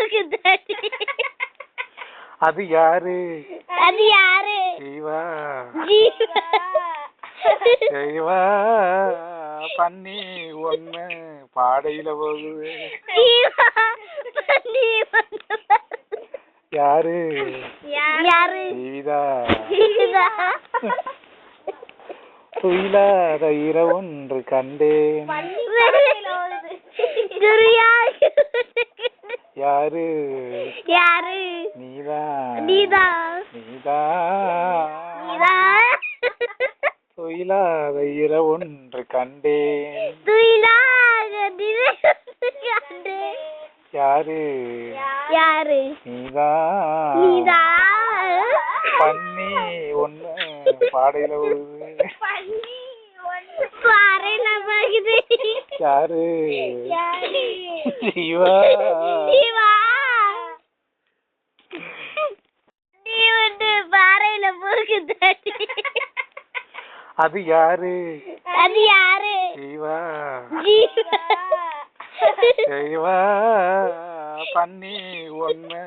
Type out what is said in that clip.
போகுதடி. அது யாரு? அது யாரு? ஜீவா. ஜீவா. ஜீவா பண்ணி ஒண்ணு பாடையில போகுது. ஜீவா பண்ணி ஒண்ணு. யாரு? யாரு? ஜீவிதா. ஜீவிதா. துயிலாத இரவொன்று கண்டேன். யாரு? யாரு? நீதா. நீதா. நீதா. நீதா. துயிலாத இரவொன்று கண்டேன். துயிலாத இரவொன்று கண்டேன். யாரு? யாரு? நீதா. நீதா. பண்ணி ஒண்ணு பாடையில போகுது. யாரு? ஜீவா. ஜீவா. நீ வந்து பாறையில போகுதடி. அது யாரு? அது யாரு? ஜீவா. ஜீவா. ஜீவா பண்ணி ஒண்ணு